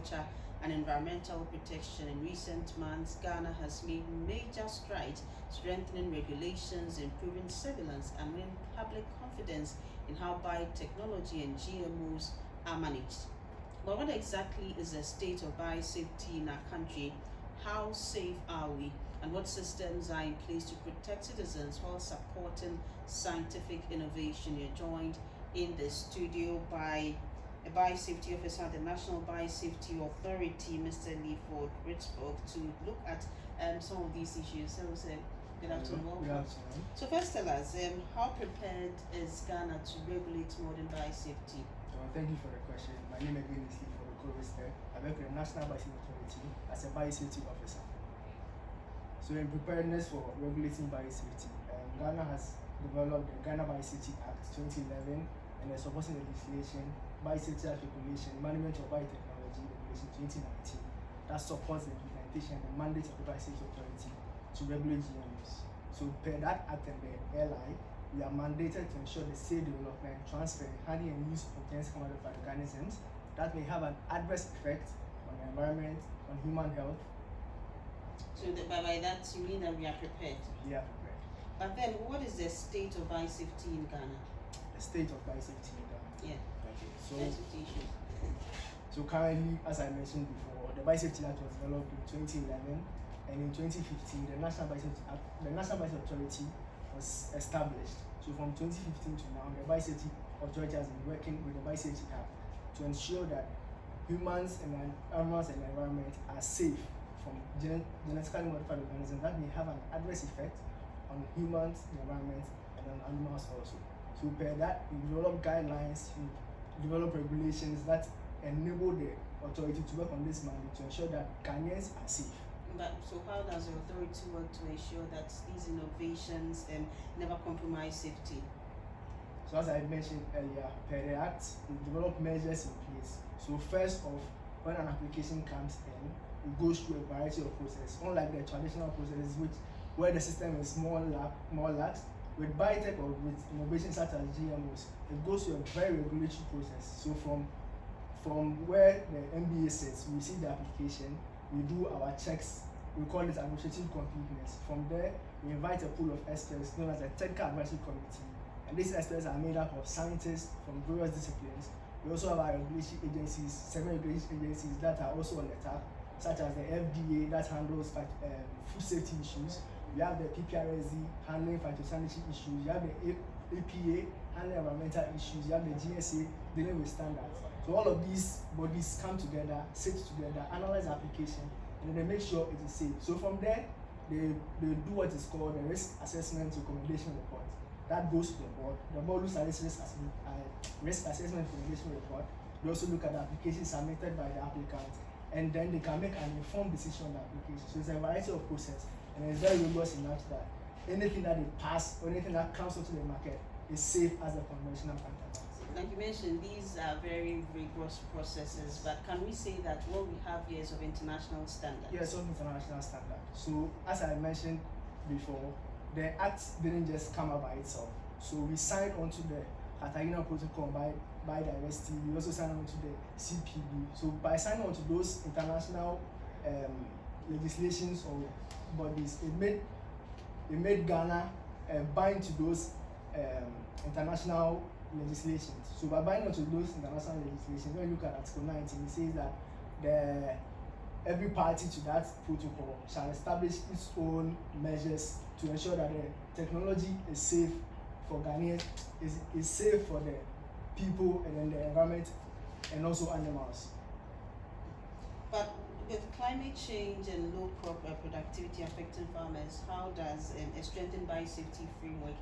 agriculture and environmental protection. In recent months, Ghana has made major strides strengthening regulations, improving surveillance, and winning public confidence in how biotechnology and GMOs are managed. But what exactly is the state of biosafety in our country? How safe are we? And what systems are in place to protect citizens while supporting scientific innovation? You're joined in the studio by a biosafety officer at the National Biosafety Authority, Mr. Leaford Ritzburg, to look at some of these issues. So, good afternoon. Welcome. Good afternoon. So first tell us, how prepared is Ghana to regulate modern biosafety? Thank you for the question. My name again is Leaford Ritzburg. I work with the National Biosafety Authority as a biosafety officer. So in preparedness for regulating biosafety, Ghana has developed the Ghana Biosafety Act 2011 and the supporting legislation, Biosafety Act Regulation, Management of Biotechnology Regulation 2019, that supports the implementation and the mandate of the Biosafety Authority to regulate GMOs. So per that act and the LI, we are mandated to ensure the safe development, transfer, handling and use of genetically modified organisms that may have an adverse effect on the environment, on human health. So by that you mean that we are prepared? We are prepared. But then what is the state of biosafety in Ghana? The state of biosafety in Ghana. Yeah. Okay. So currently, as I mentioned before, the Biosafety Act was developed in 2011, and in 2015, the National Biosafety Authority was established. So from 2015 to now, the Biosafety Authority has been working with the Biosafety Act to ensure that humans and animals and the environment are safe from genetically modified organisms that may have an adverse effect on humans, the environment, and on animals also. So per that, we develop guidelines, we develop regulations that enable the authority to work on this mandate to ensure that Ghanaians are safe. But so how does the authority work to ensure that these innovations never compromise safety? So as I mentioned earlier, per the Act, we develop measures in place. So first off, when an application comes in, it goes through a variety of processes, unlike the traditional processes where the system is more lax. With biotech or with innovations such as GMOs, it goes through a very regulatory process. So from where the MBA sits, we see the application, we do our checks, we call it administrative completeness. From there, we invite a pool of experts known as a technical advisory committee. And these experts are made up of scientists from various disciplines. We also have our regulatory agencies, 7 regulatory agencies that are also on the tap, such as the FDA that handles food safety issues. We have the PPRSD handling phytosanitary issues. You have the APA handling environmental issues. You have the GSA dealing with standards. So all of these bodies come together, sit together, analyze the application, and then they make sure it is safe. So from there, they do what is called a risk assessment recommendation report. That goes to the board. The board looks at this risk assessment recommendation report. They also look at the application submitted by the applicant, and then they can make an informed decision on the application. So it's a variety of process. And it's very rigorous enough that anything that they pass or anything that comes onto the market is safe as a conventional counterpart. Like you mentioned, these are very rigorous processes, but can we say that what we have here is of international standard? Yes, of international standard. So as I mentioned before, the act didn't just come up by itself. So we signed onto the Cartagena Protocol by Biodiversity. We also signed onto the CPD. So by signing onto those international legislations or bodies, it made Ghana bind to those international legislations. So by binding to those international legislations, when you look at Article 19, it says that every party to that protocol shall establish its own measures to ensure that the technology is safe for Ghanaians, is safe for the people and then the environment and also animals. But with climate change and low crop productivity affecting farmers, how does a strengthened biosafety framework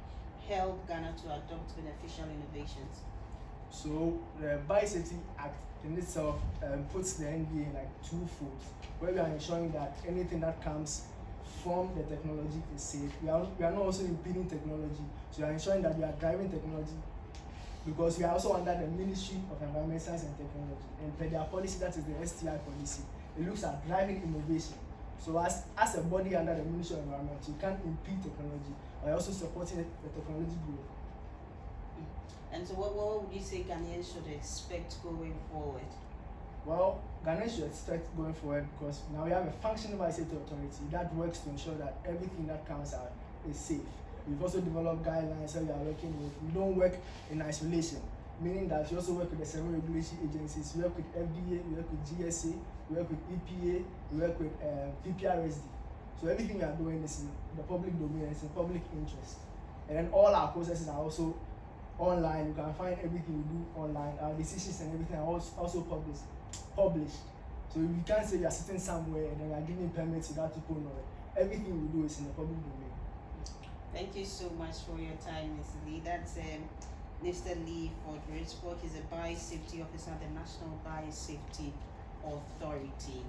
help Ghana to adopt beneficial innovations? So the Biosafety Act in itself puts the NBA in like 2 folds, where we are ensuring that anything that comes from the technology is safe. We are not also impeding technology, so we are ensuring that we are driving technology, because we are also under the Ministry of Environment, Science and Technology, and per their policy, that is the STI policy, it looks at driving innovation. So as a body under the Ministry of Environment, you can't impede technology by also supporting the technology growth. And so what would you say Ghanaians should expect going forward? Well, Ghana should expect going forward because now we have a functioning biosafety authority that works to ensure that everything that comes out is safe. We've also developed guidelines that we are working with. We don't work in isolation, meaning that we also work with the several regulatory agencies. We work with FDA, we work with GSA, we work with EPA, we work with PPRSD. So everything we are doing is in the public domain, it's in public interest. And then all our processes are also online. You can find everything we do online. Our decisions and everything are also published. So you can't say you are sitting somewhere and then you are giving permits without people knowing. Everything we do is in the public domain. Thank you so much for your time, Mr. Lee. That's Mr. Lee Fordridge. He's a Biosafety Officer at the National Biosafety Authority.